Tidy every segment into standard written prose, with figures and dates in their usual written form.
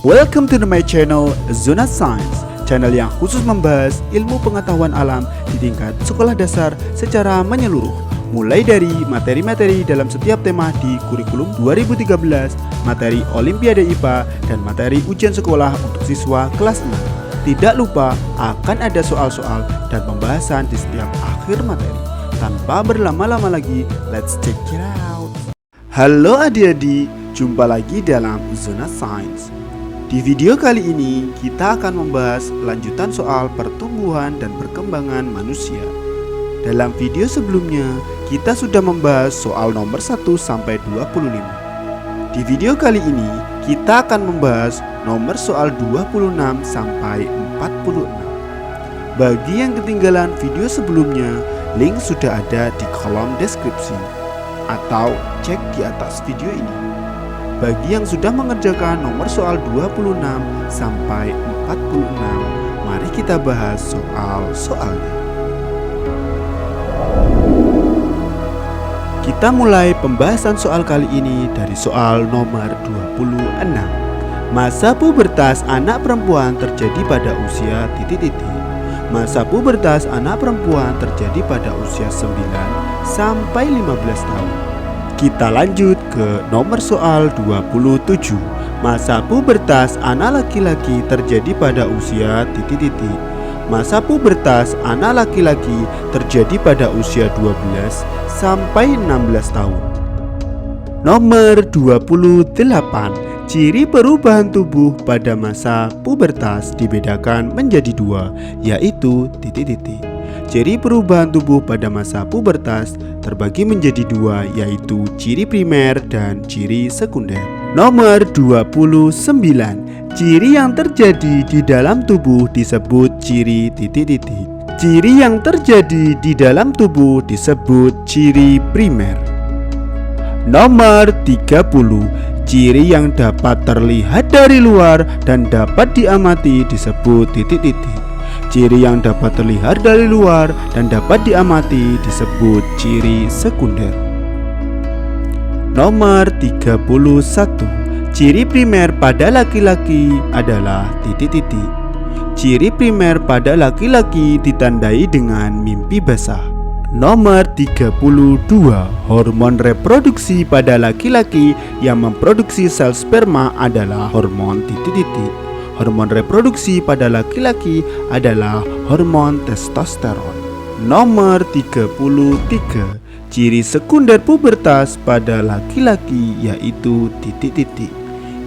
Welcome to my channel Zona Science, channel yang khusus membahas ilmu pengetahuan alam di tingkat sekolah dasar secara menyeluruh, mulai dari materi-materi dalam setiap tema di kurikulum 2013, materi Olimpiade IPA, dan materi ujian sekolah untuk siswa kelas 6. Tidak lupa akan ada soal-soal dan pembahasan di setiap akhir materi. Tanpa berlama-lama lagi, let's check it out. Halo adik-adik, jumpa lagi dalam Zona Science. Di video kali ini kita akan membahas lanjutan soal pertumbuhan dan perkembangan manusia. Dalam video sebelumnya kita sudah membahas soal nomor 1 sampai 25. Di video kali ini kita akan membahas nomor soal 26 sampai 46. Bagi yang ketinggalan video sebelumnya, link sudah ada di kolom deskripsi atau cek di atas video ini. Bagi yang sudah mengerjakan nomor soal 26 sampai 46, mari kita bahas soal-soalnya. Kita mulai pembahasan soal kali ini dari soal nomor 26. Masa pubertas anak perempuan terjadi pada usia titik-titik. Masa pubertas anak perempuan terjadi pada usia 9 sampai 15 tahun. Kita lanjut ke nomor soal 27. Masa pubertas anak laki-laki terjadi pada usia titik-titik. Masa pubertas anak laki-laki terjadi pada usia 12 sampai 16 tahun. Nomor 28. Ciri perubahan tubuh pada masa pubertas dibedakan menjadi dua, yaitu titik-titik. Ciri perubahan tubuh pada masa pubertas terbagi menjadi dua, yaitu ciri primer dan ciri sekunder. Nomor 29. Ciri yang terjadi di dalam tubuh disebut ciri titik-titik. Ciri yang terjadi di dalam tubuh disebut ciri primer. Nomor 30. Ciri yang dapat terlihat dari luar dan dapat diamati disebut titik-titik. Ciri yang dapat terlihat dari luar dan dapat diamati disebut ciri sekunder. Nomor 31. Ciri primer pada laki-laki adalah titik-titik. Ciri primer pada laki-laki ditandai dengan mimpi basah. Nomor 32. Hormon reproduksi pada laki-laki yang memproduksi sel sperma adalah hormon titik-titik. Hormon reproduksi pada laki-laki adalah hormon testosteron. Nomor 33. Ciri sekunder pubertas pada laki-laki yaitu titik-titik.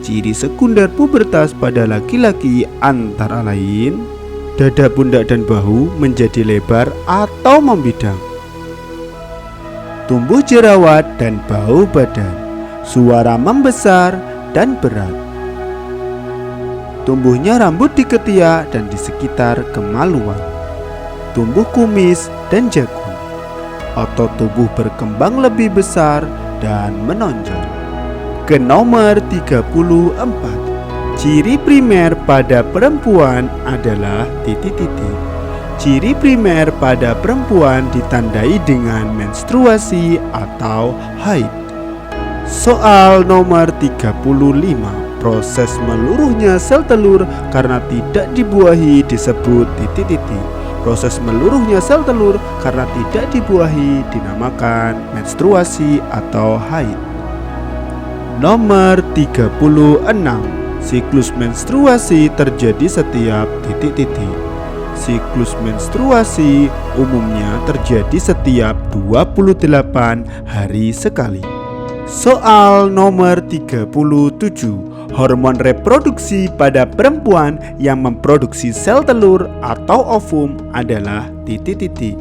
Ciri sekunder pubertas pada laki-laki antara lain dada, pundak, dan bahu menjadi lebar atau membidang, tumbuh jerawat dan bau badan, suara membesar dan berat, tumbuhnya rambut di ketiak dan di sekitar kemaluan, tumbuh kumis dan jagung, otot tubuh berkembang lebih besar dan menonjol. Ke nomor 34. Ciri primer pada perempuan adalah titik-titik. Ciri primer pada perempuan ditandai dengan menstruasi atau haid. Soal nomor 35. Proses meluruhnya sel telur karena tidak dibuahi disebut titik-titik. Proses meluruhnya sel telur karena tidak dibuahi dinamakan menstruasi atau haid. Nomor 36. Siklus menstruasi terjadi setiap titik-titik. Siklus menstruasi umumnya terjadi setiap 28 hari sekali. Soal nomor 37. Hormon reproduksi pada perempuan yang memproduksi sel telur atau ovum adalah titik-titik.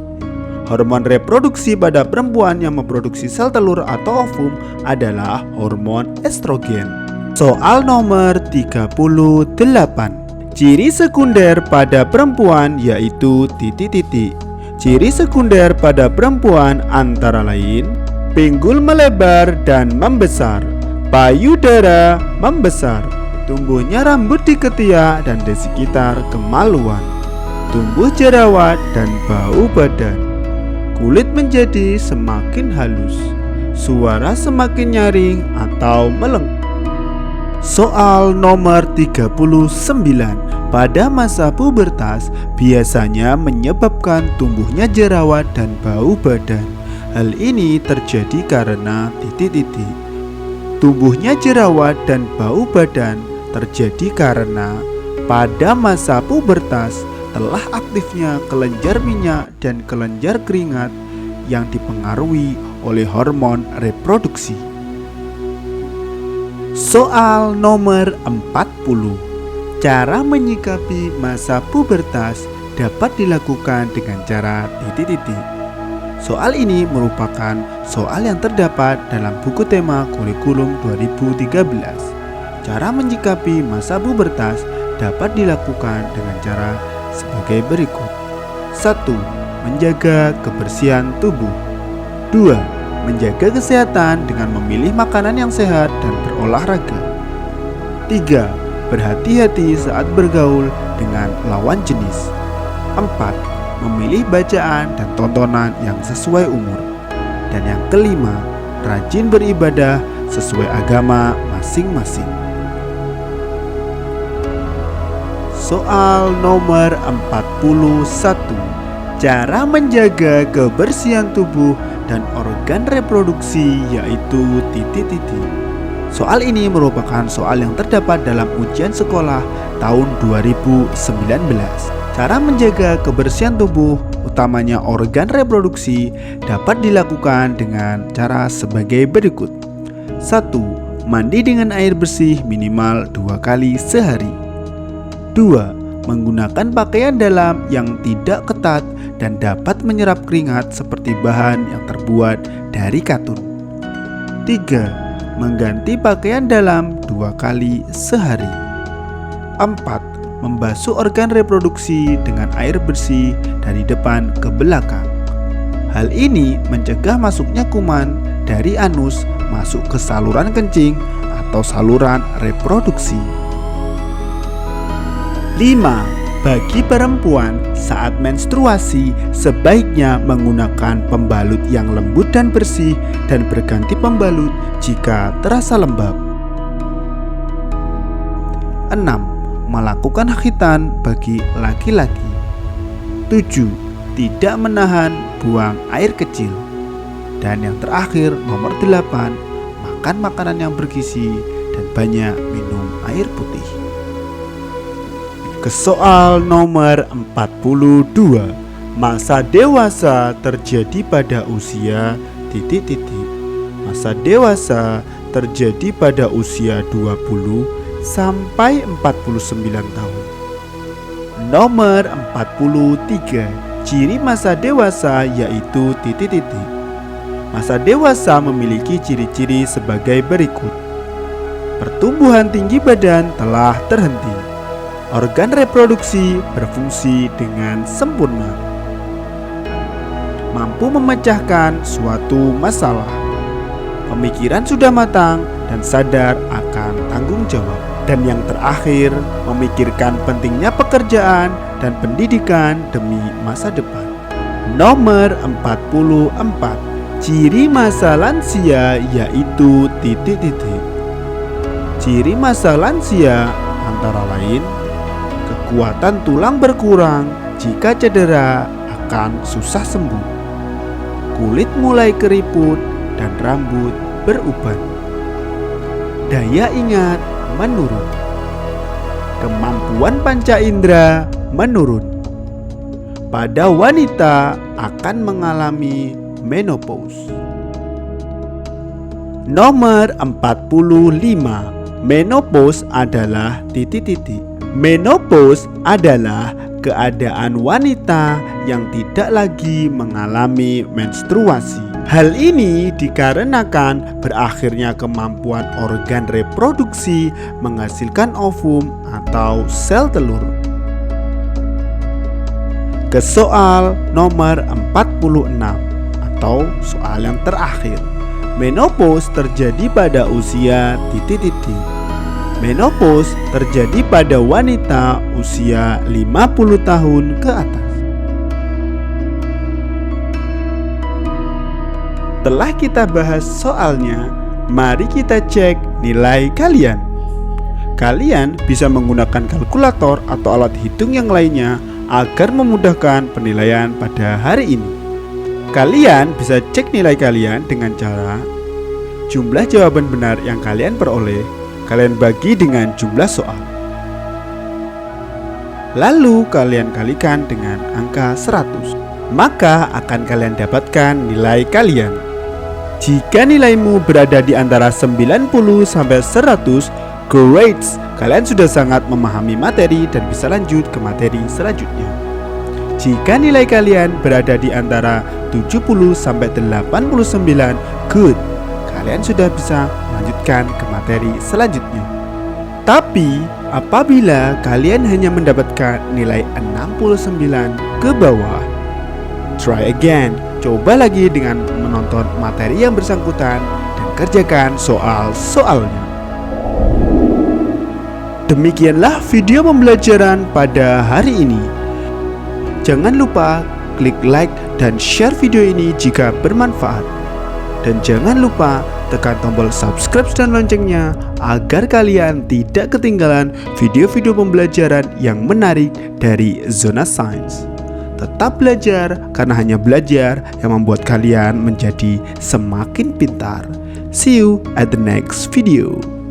Hormon reproduksi pada perempuan yang memproduksi sel telur atau ovum adalah hormon estrogen. Soal nomor 38. Ciri sekunder pada perempuan yaitu titik-titik. Ciri sekunder pada perempuan antara lain pinggul melebar dan membesar, payudara membesar, tumbuhnya rambut di ketiak dan di sekitar kemaluan, tumbuh jerawat dan bau badan, kulit menjadi semakin halus, suara semakin nyaring atau melengking. Soal nomor 39. Pada masa pubertas biasanya menyebabkan tumbuhnya jerawat dan bau badan. Hal ini terjadi karena titik-titik. Tumbuhnya jerawat dan bau badan terjadi karena pada masa pubertas telah aktifnya kelenjar minyak dan kelenjar keringat yang dipengaruhi oleh hormon reproduksi. Soal nomor 40. Cara menyikapi masa pubertas dapat dilakukan dengan cara titik-titik. Soal ini merupakan soal yang terdapat dalam buku tema kurikulum 2013. Cara menyikapi masa pubertas dapat dilakukan dengan cara sebagai berikut. 1. Menjaga kebersihan tubuh. 2. Menjaga kesehatan dengan memilih makanan yang sehat dan berolahraga. 3. Berhati-hati saat bergaul dengan lawan jenis. 4. Memilih bacaan dan tontonan yang sesuai umur. Dan yang kelima, rajin beribadah sesuai agama masing-masing. Soal nomor 41. Cara menjaga kebersihan tubuh dan organ reproduksi yaitu titik-titik. Soal ini merupakan soal yang terdapat dalam ujian sekolah tahun 2019. Cara menjaga kebersihan tubuh, utamanya organ reproduksi, dapat dilakukan dengan cara sebagai berikut. 1. Mandi dengan air bersih minimal 2 kali sehari. 2. Menggunakan pakaian dalam yang tidak ketat dan dapat menyerap keringat seperti bahan yang terbuat dari katun. 3. Mengganti pakaian dalam 2 kali sehari. 4. Membasuh organ reproduksi dengan air bersih dari depan ke belakang. Hal ini mencegah masuknya kuman dari anus masuk ke saluran kencing atau saluran reproduksi. 5. Bagi perempuan, saat menstruasi sebaiknya menggunakan pembalut yang lembut dan bersih dan berganti pembalut jika terasa lembab. 6. Melakukan khitan bagi laki-laki. 7. Tidak menahan buang air kecil. Dan yang terakhir, nomor 8, makan makanan yang bergizi dan banyak minum air putih. Ke soal nomor 42. Masa dewasa terjadi pada usia titik-titik. Masa dewasa terjadi pada usia 20 sampai 49 tahun. Nomor 43. Ciri masa dewasa yaitu titik-titik. Masa dewasa memiliki ciri-ciri sebagai berikut. Pertumbuhan tinggi badan telah terhenti. Organ reproduksi berfungsi dengan sempurna. Mampu memecahkan suatu masalah. Pemikiran sudah matang dan sadar akan tanggung jawab. Dan yang terakhir, memikirkan pentingnya pekerjaan dan pendidikan demi masa depan. Nomor 44. Ciri masa lansia yaitu titik-titik. Ciri masa lansia antara lain kekuatan tulang berkurang, jika cedera akan susah sembuh. Kulit mulai keriput dan rambut beruban. Daya ingat menurun. Kemampuan panca indera menurun. Pada wanita akan mengalami menopause. Nomor 45. Menopause adalah titik-titik. Menopause adalah keadaan wanita yang tidak lagi mengalami menstruasi. Hal ini dikarenakan berakhirnya kemampuan organ reproduksi menghasilkan ovum atau sel telur. Ke soal nomor 46 atau soal yang terakhir. Menopause terjadi pada usia titik-titik. Menopause terjadi pada wanita usia 50 tahun ke atas. Setelah kita bahas soalnya, mari kita cek nilai kalian. Kalian bisa menggunakan kalkulator atau alat hitung yang lainnya agar memudahkan penilaian pada hari ini. Kalian bisa cek nilai kalian dengan cara jumlah jawaban benar yang kalian peroleh, kalian bagi dengan jumlah soal. Lalu kalian kalikan dengan angka 100. Maka akan kalian dapatkan nilai kalian. Jika nilaimu berada di antara 90 sampai 100, great, kalian sudah sangat memahami materi dan bisa lanjut ke materi selanjutnya. Jika nilai kalian berada di antara 70 sampai 89, good, kalian sudah bisa melanjutkan ke materi selanjutnya. Tapi apabila kalian hanya mendapatkan nilai 69 ke bawah, try again, coba lagi dengan menonton materi yang bersangkutan dan kerjakan soal-soalnya. Demikianlah video pembelajaran pada hari ini. Jangan lupa klik like dan share video ini jika bermanfaat. Dan jangan lupa tekan tombol subscribe dan loncengnya agar kalian tidak ketinggalan video-video pembelajaran yang menarik dari Zona Sains. Tetap belajar karena hanya belajar yang membuat kalian menjadi semakin pintar. See you at the next video.